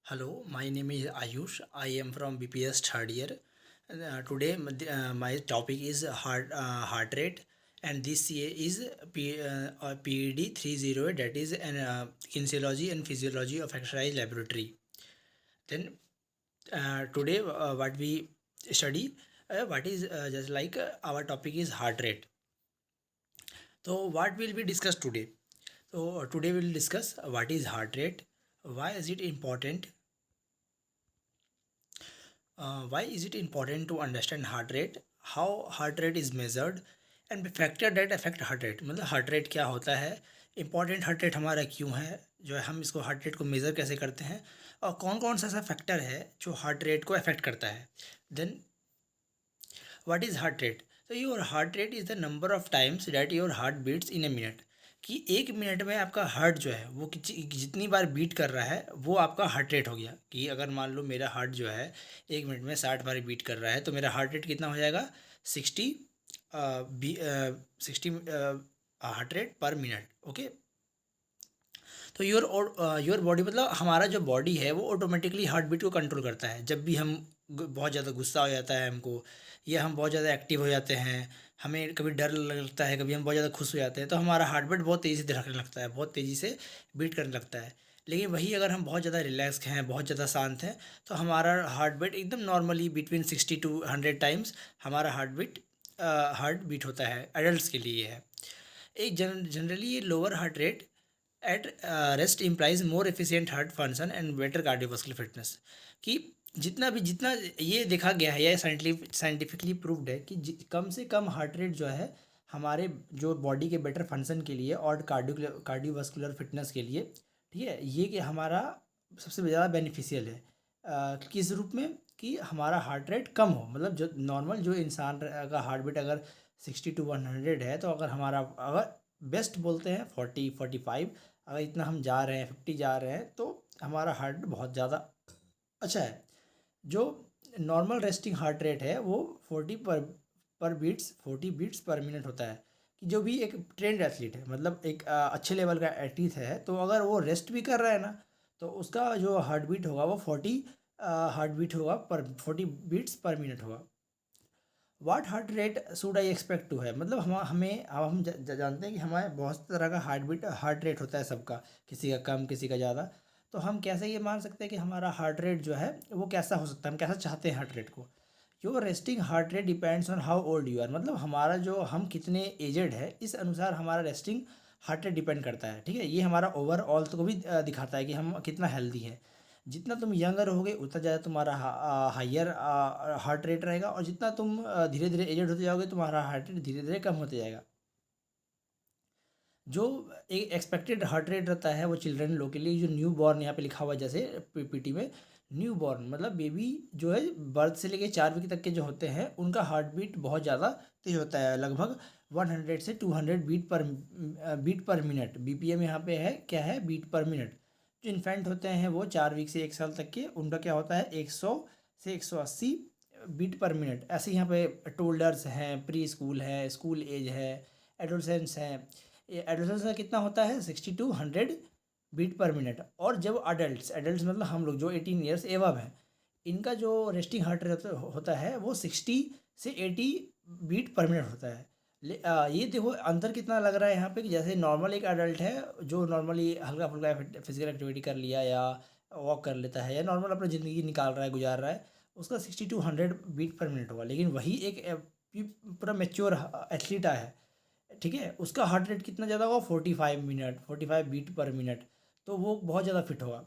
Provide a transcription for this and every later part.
Hello, my name is Ayush. I am from BPS third year. Today, my topic is heart rate, and this year is PED 308, that is an kinesiology and physiology of exercise laboratory. Then today, what we study, what is just like our topic is heart rate. So, what will we discuss today? So, today we will discuss what is heart rate, why is it important, why is it important to understand heart rate, how heart rate is measured, and factor that affect heart rate, मतलब heart rate क्या होता है, important heart rate हमारा क्यों है, जो है हम इसको हार्ट रेट को मेज़र कैसे करते हैं, और कौन कौन सा ऐसा फैक्टर है जो हार्ट रेट को अफेक्ट करता है. Then what is heart rate. तो your heart rate is the number of times that your heart beats in a minute. कि एक मिनट में आपका हार्ट जो है वो जितनी बार बीट कर रहा है वो आपका हार्ट रेट हो गया. कि अगर मान लो मेरा हार्ट जो है एक मिनट में 60 बार बीट कर रहा है तो मेरा हार्ट रेट कितना हो जाएगा, 60 60 हार्ट रेट पर मिनट. ओके. तो योर बॉडी, मतलब हमारा जो बॉडी है वो ऑटोमेटिकली हार्ट बीट को कंट्रोल करता है. जब भी हम बहुत ज़्यादा गुस्सा हो जाता है हमको, या हम बहुत ज़्यादा एक्टिव हो जाते हैं, हमें कभी डर लगता है, कभी हम बहुत ज़्यादा खुश हो जाते हैं, तो हमारा हार्ट बीट बहुत तेज़ी से धड़कने लगता है, बहुत तेज़ी से बीट करने लगता है. लेकिन वही अगर हम बहुत ज़्यादा रिलैक्स हैं, बहुत ज़्यादा शांत हैं, तो हमारा हार्ट बीट एकदम नॉर्मली बिटवीन 60 to 100 टाइम्स हमारा हार्ट बीट होता है. एडल्ट के लिए है. एक जनरली ये lower heart rate at rest implies more efficient heart function and better cardiovascular fitness. कि जितना ये देखा गया है, या साइंटिफिकली प्रूव्ड है कि कम से कम हार्ट रेट जो है हमारे जो बॉडी के बेटर फंक्शन के लिए और कार्डियोवास्कुलर फिटनेस के लिए, ठीक है, ये कि हमारा सबसे ज़्यादा बेनिफिशियल है. किस रूप में, कि हमारा हार्ट रेट कम हो, मतलब जो नॉर्मल जो इंसान का हार्ट बीट अगर 60 to 100 है, तो अगर हमारा, अगर बेस्ट बोलते हैं 40-45, अगर इतना हम जा रहे हैं, 50 जा रहे हैं, तो हमारा हार्ट बहुत ज़्यादा अच्छा है. जो नॉर्मल रेस्टिंग हार्ट रेट है वो 40 बीट्स पर मिनट होता है. कि जो भी एक ट्रेंड एथलीट है, मतलब एक अच्छे लेवल का एथलीट है, तो अगर वो रेस्ट भी कर रहा है ना, तो उसका जो हार्ट बीट होगा वो 40 बीट्स पर मिनट होगा. What heart rate should I expect to है, मतलब हम जानते हैं कि हमारे बहुत तरह का हार्ट रेट होता है सबका, किसी का कम, किसी का ज़्यादा. तो हम कैसे ये मान सकते हैं कि हमारा हार्ट रेट जो है वो कैसा हो सकता है, हम कैसा चाहते हैं हार्ट रेट को. Your resting heart rate depends on how old you are, मतलब हमारा जो हम कितने एजड है इस अनुसार हमारा रेस्टिंग हार्ट रेट डिपेंड करता है. ठीक है, ये हमारा ओवरऑल तो भी दिखाता है कि हम कितना हेल्दी है. जितना तुम यंगर रहोगे उतना ज़्यादा तुम्हारा हायर हार्ट रेट रहेगा, और जितना तुम धीरे धीरे एजेड होते जाओगे तुम्हारा हार्ट रेट धीरे धीरे कम होते जाएगा. जो एक एक्सपेक्टेड हार्ट रेट रहता है वो चिल्ड्रन लोग के लिए, जो न्यू बॉर्न यहाँ पे लिखा हुआ है जैसे पीपीटी में, न्यू बॉर्न मतलब बेबी जो है बर्थ से लेके 4 वीक तक के जो होते हैं उनका हार्ट बीट बहुत ज़्यादा तेज होता है, लगभग 100 से 200 बीट पर मिनट. बीपीएम यहाँ पे है, क्या है, बीट पर मिनट. जो इन्फेंट होते हैं वो 4 वीक से 1 साल तक के, उनका क्या होता है 100 से 180 बीट पर मिनट. ऐसे यहाँ पे टोल्डर्स हैं, प्री स्कूल है, स्कूल एज है, एडोलसेंस हैं. ये एडोलसेंस का कितना होता है 60 to 100 बीट पर मिनट. और जब अडल्ट मतलब हम लोग जो 18 ईयर्स एवब हैं, इनका जो रेस्टिंग हार्ट रेट होता है वो 60 से 80 बीट पर मिनट होता है. ये देखो अंतर कितना लग रहा है यहाँ पे, कि जैसे नॉर्मल एक अडल्ट है जो नॉर्मली हल्का फुल्का फिजिकल एक्टिविटी कर लिया, या वॉक कर लेता है, या नॉर्मल अपनी ज़िंदगी निकाल रहा है, गुजार रहा है, उसका 60 to 100 बीट पर मिनट होगा. लेकिन वही एक पूरा मेच्योर एथलीट है, ठीक है, उसका हार्ट रेट कितना ज़्यादा होगा, 45 बीट पर मिनट. तो वो बहुत ज़्यादा फिट होगा.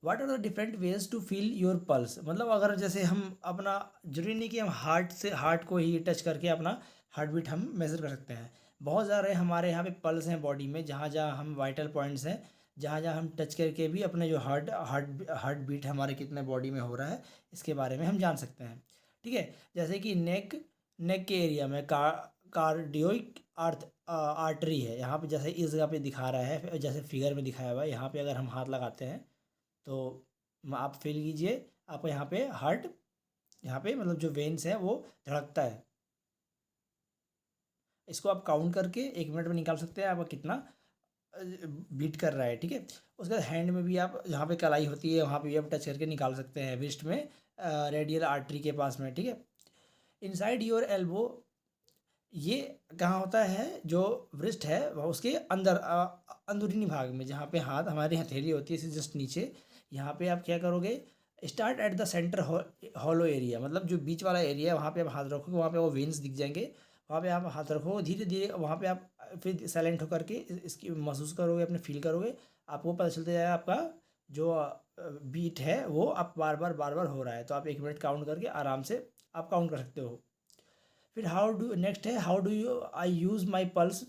What are the different ways to feel your pulse, मतलब अगर जैसे हम अपना, जरूरी नहीं कि हम हार्ट को ही टच करके अपना हार्ट बीट हम मेज़र कर सकते हैं. बहुत सारे हमारे यहाँ पे पल्स हैं बॉडी में, जहाँ जहाँ हम वाइटल पॉइंट्स हैं, जहाँ जहाँ हम टच करके भी अपने जो हार्ट बीट हमारे कितने बॉडी में हो रहा है इसके बारे में हम जान सकते हैं. ठीक है, जैसे कि नेक के एरिया में कार्डियोइक आर्टरी है, यहाँ पे जैसे इस जगह पे दिखा रहा है, जैसे फिगर में दिखाया हुआ है, यहाँ पे अगर हम हाथ लगाते हैं तो आप फील कीजिए, आपको यहाँ पे हार्ट, यहाँ पे मतलब जो वेन्स है वो धड़कता है. इसको आप काउंट करके 1 मिनट में निकाल सकते हैं आपका कितना बीट कर रहा है, ठीक है। उसके बाद हैंड में भी आप जहाँ पे कलाई होती है वहाँ पे भी आप टच करके निकाल सकते हैं, रिस्ट में रेडियल आर्टरी के पास में, ठीक है। इनसाइड योर एल्बो, ये कहाँ होता है, जो wrist है वह उसके अंदर अंदरूनी भाग में, जहाँ पे हाथ हमारी हथेली होती है इससे जस्ट नीचे, यहाँ पे आप क्या करोगे, start at the centre hollow area, मतलब जो बीच वाला एरिया है वहाँ पे आप हाथ रखोगे, वहाँ पे वो वेन्स दिख जाएंगे, वहाँ पे आप हाथ रखो, धीरे धीरे वहाँ पे आप फिर साइलेंट होकर के इसकी महसूस करोगे, अपने फील करोगे, आपको पता चलता जाएगा आपका जो बीट है वो आप बार बार हो रहा है। तो आप 1 मिनट काउंट करके आराम से आप काउंट कर सकते हो। फिर हाउ डू नेक्स्ट है, how do you I use my pulse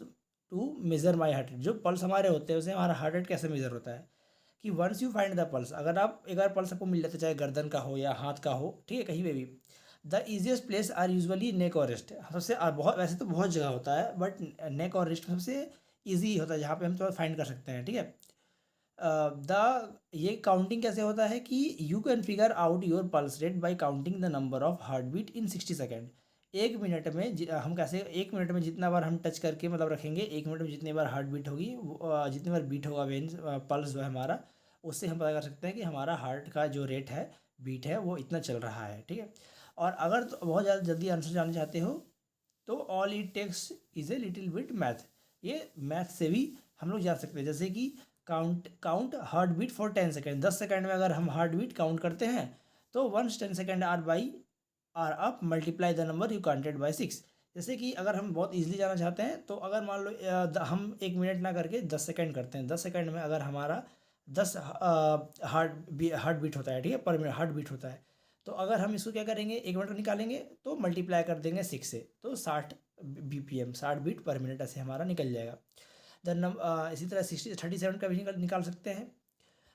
to measure my heart rate. जो पल्स हमारे होते हैं उसे हमारा हार्ट रेट कैसे मेज़र होता है, कि once you find the pulse, अगर आप एक बार पल्स आपको मिल जाता है, चाहे गर्दन का हो या हाथ का हो, ठीक है, कहीं पे भी, the easiest place are usually neck और रिस्ट, सबसे बहुत, वैसे तो बहुत जगह होता है बट नेक और रिस्ट सबसे ईजी होता है जहाँ पे हम थोड़ा फाइंड कर सकते हैं, ठीक है। ये काउंटिंग कैसे होता है कि you can figure out your pulse rate by counting the number of heart beat in 60 second. 1 minute में हम कैसे, 1 मिनट में जितना बार हम टच करके मतलब रखेंगे, 1 मिनट में जितनी बार हार्ट बीट होगी, जितनी बार बीट होगा वेन्स पल्स जो है हमारा, उससे हम पता कर सकते हैं कि हमारा हार्ट का जो रेट है, बीट है, वो इतना चल रहा है, ठीक है। और अगर तो बहुत ज़्यादा जल्दी आंसर जानना चाहते हो तो all it takes is a little bit math, ये मैथ से भी हम लोग जान सकते हैं। जैसे कि count heart beat for 10 second, 10 second में अगर हम हार्ट बीट काउंट करते हैं तो 1 10 second are up multiply the number you counted by 6। जैसे कि अगर हम बहुत इजीली जाना चाहते हैं तो अगर मान लो हम 1 मिनट ना करके 10 सेकेंड करते हैं, 10 सेकेंड में अगर हमारा 10 हार्ट बीट होता है, ठीक है, पर मिनट हार्ट बीट होता है, तो अगर हम इसको क्या करेंगे, 1 मिनट निकालेंगे तो मल्टीप्लाई कर देंगे 6 से, तो 60 BPM, 60 बीट पर मिनट ऐसे हमारा निकल जाएगा। इसी तरह 37 का भी निकाल सकते हैं।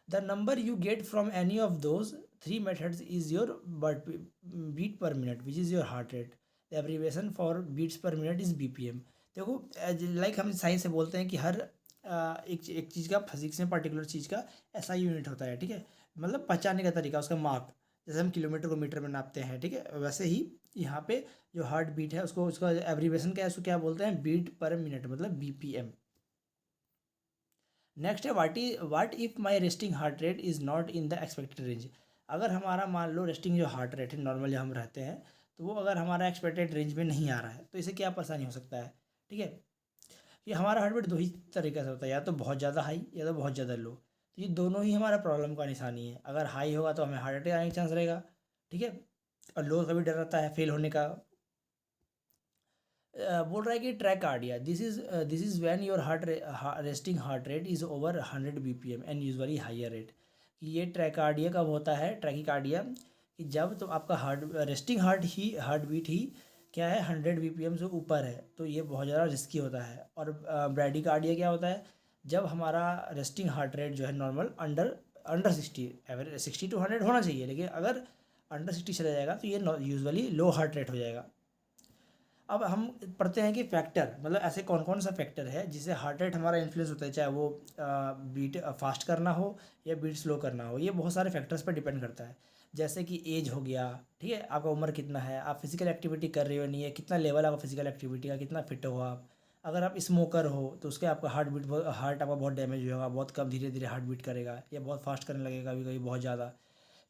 The number you get from any of those 3 methods is your beat per minute which is your heart rate. The abbreviation for beats पर मिनट इज़ BPM। देखो, लाइक हम साइंस से बोलते हैं कि हर एक चीज़ का, फिजिक्स में पर्टिकुलर चीज़ का ऐसा यूनिट होता है, ठीक है, मतलब पहचानने का तरीका, उसका माप, जैसे हम किलोमीटर को मीटर में नापते हैं, ठीक है, वैसे ही यहाँ पे जो हार्ट बीट है उसको, उसका एब्रीवेशन क्या है, उसको क्या बोलते हैं, बीट पर मिनट, मतलब BPM। नेक्स्ट है what if my resting heart rate is not in the expected range. अगर हमारा मान लो रेस्टिंग जो हार्ट रेट है नॉर्मल जो हम रहते हैं, तो वो अगर हमारा एक्सपेक्टेड रेंज में नहीं आ रहा है तो इसे क्या परेशानी हो सकता है, ठीक है। कि हमारा हार्ट रेट दो ही तरीके से होता है, या तो बहुत ज़्यादा हाई या तो बहुत ज़्यादा लो, तो ये दोनों ही हमारा प्रॉब्लम का निशानी है। अगर हाई होगा तो हमें हार्ट अटैक आने का चांस रहेगा, ठीक है, और लो का भी डर रहता है फेल होने का। बोल रहा है कि tachycardia, this is when your resting heart rate is over 100 BPM and usually higher rate. कि ये ट्रैकार्डिया कब होता है, ट्रैकिकार्डिया, कि जब तो आपका रेस्टिंग हार्ट बीट ही क्या है, 100 BPM से ऊपर है, तो ये बहुत ज़्यादा रिस्की होता है। और ब्रैडिकार्डिया क्या होता है, जब हमारा रेस्टिंग हार्ट रेट जो है normal under under 60, average 60 to 100 होना चाहिए, लेकिन अगर अंडर 60 चला जाएगा तो ये यूजुअली लो हार्ट रेट हो जाएगा। अब हम पढ़ते हैं कि फैक्टर, मतलब ऐसे कौन कौन सा फैक्टर है जिससे हार्ट रेट हमारा इन्फ्लुएंस होता है, चाहे वो बीट फास्ट करना हो या बीट स्लो करना हो, ये बहुत सारे फैक्टर्स पर डिपेंड करता है। जैसे कि एज हो गया, ठीक है, आपका उम्र कितना है, आप फिजिकल एक्टिविटी कर रहे हो नहीं है, कितना लेवल आपका फिजिकल एक्टिविटी का, कितना फिट हो आप। अगर आप स्मोकर हो तो उसके आपका हार्ट आपका बहुत डैमेज होगा, बहुत कम धीरे धीरे हार्ट बीट करेगा या बहुत फास्ट करने लगेगा कभी कभी बहुत ज़्यादा।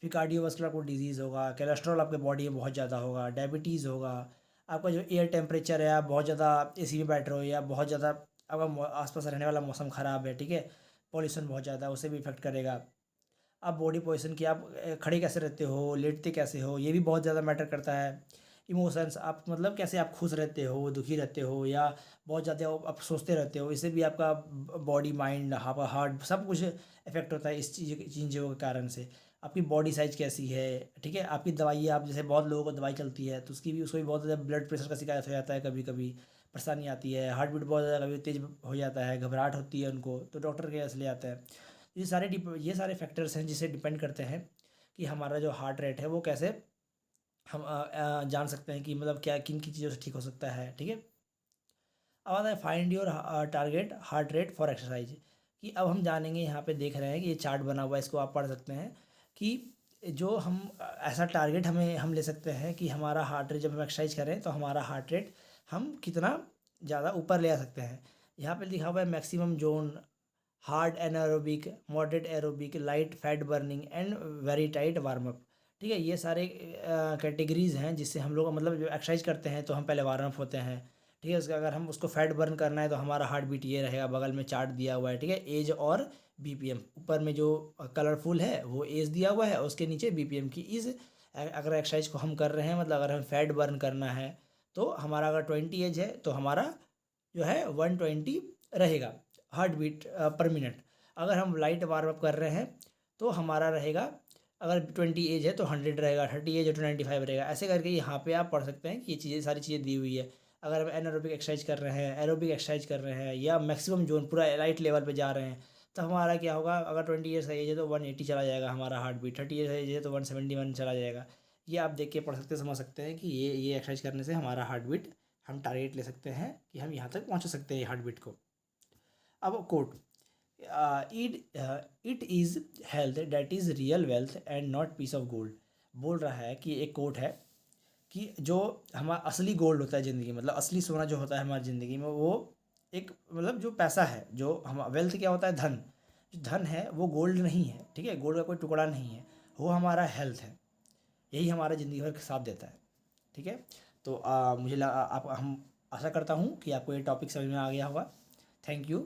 फिर कार्डियोवास्कुलर आपको डिजीज़ होगा, कोलेस्ट्रॉल आपके बॉडी में बहुत ज़्यादा होगा, डायबिटीज़ होगा, आपका जो एयर टेम्परेचर है, आप बहुत ज़्यादा एसी में बैठ रहे हो या बहुत ज़्यादा आपका आसपास रहने वाला मौसम ख़राब है, ठीक है, पॉल्यूशन बहुत ज़्यादा है, उसे भी इफेक्ट करेगा। आप बॉडी पोजीशन की, आप खड़े कैसे रहते हो, लेटते कैसे हो, ये भी बहुत ज़्यादा मैटर करता है। इमोशंस, आप मतलब कैसे आप खुश रहते हो, दुखी रहते हो, या बहुत ज़्यादा आप सोचते रहते हो, इससे भी आपका बॉडी माइंड हार्ट सब कुछ इफेक्ट होता है इस चीज़ों के कारण से। आपकी बॉडी साइज कैसी है, ठीक है, आपकी दवाई, आप जैसे बहुत लोगों को दवाई चलती है तो उसको भी बहुत ज़्यादा ब्लड प्रेशर का शिकायत हो जाता है, कभी कभी परेशानी आती है, हार्ट बीट बहुत ज़्यादा कभी तेज़ हो जाता है, घबराहट होती है उनको, तो डॉक्टर के पास ले आता है। ये सारे फैक्टर्स हैं जिसे डिपेंड करते हैं कि हमारा जो हार्ट रेट है वो कैसे हम जान सकते हैं कि मतलब क्या किन की चीज़ों से ठीक हो सकता है, ठीक है। अब आता है find your target heart rate for exercise. कि अब हम जानेंगे, यहाँ पे देख रहे हैं कि ये चार्ट बना हुआ है, इसको आप पढ़ सकते हैं कि जो हम ऐसा टारगेट हम ले सकते हैं कि हमारा हार्ट रेट, जब हम एक्सरसाइज करें तो हमारा हार्ट रेट हम कितना ज़्यादा ऊपर ले आ सकते हैं। यहाँ पे लिखा हुआ है maximum zone, hard anaerobic, moderate aerobic, light fat burning and very tight warm up. ठीक है, ये सारे कैटेगरीज हैं जिससे हम लोग मतलब जो एक्सरसाइज करते हैं तो हम पहले वार्म अप होते हैं। ठीक है, उसका अगर हम उसको फैट बर्न करना है तो हमारा हार्ट बीट ये रहेगा, बगल में चार्ट दिया हुआ है। ठीक है, एज और बीपीएम, ऊपर में जो कलरफुल है वो एज दिया हुआ है, उसके नीचे बीपीएम की इज। अगर एक्सरसाइज को हम कर रहे हैं मतलब अगर हम फैट बर्न करना है तो हमारा अगर 20 एज है तो हमारा जो है 120 रहेगा हार्ट बीट पर मिनट। अगर हम लाइट वार्म अप कर रहे हैं तो हमारा रहेगा, अगर 20 एज है तो 100 रहेगा, 30 एज है तो 95 रहेगा। ऐसे करके यहाँ पे आप पढ़ सकते हैं कि ये चीज़ें सारी चीज़ें दी हुई है। अगर हम एनारोबिक एक्सरसाइज कर रहे हैं, एरोबिक एक्सरसाइज कर रहे हैं या मैक्सिमम जोन पूरा लाइट लेवल पे जा रहे हैं तो हमारा क्या होगा, अगर 20 ईयर्स का एज है तो 180 चला जाएगा हमारा हार्ट बीट, 30 ईयर्स का एज है तो 171 चला जाएगा। ये आप देख के पढ़ सकते समझ सकते हैं कि ये एक्सरसाइज करने से हमारा हार्ट बीट हम टारगेट ले सकते हैं कि हम यहाँ तक पहुँचा सकते हैं हार्ट बीट को। अब quote, it is health that is real wealth and not piece of gold. बोल रहा है कि एक कोट है कि जो हमारा असली गोल्ड होता है ज़िंदगी, मतलब असली सोना जो होता है हमारी ज़िंदगी में वो एक मतलब जो पैसा है, जो हम वेल्थ क्या होता है, धन। जो धन है वो गोल्ड नहीं है। ठीक है, गोल्ड का कोई टुकड़ा नहीं है, वो हमारा हेल्थ है। यही हमारा ज़िंदगी भर का साथ देता है। ठीक है, तो मुझे आप हम आशा करता हूँ कि आपको ये टॉपिक समझ में आ गया होगा। Thank you.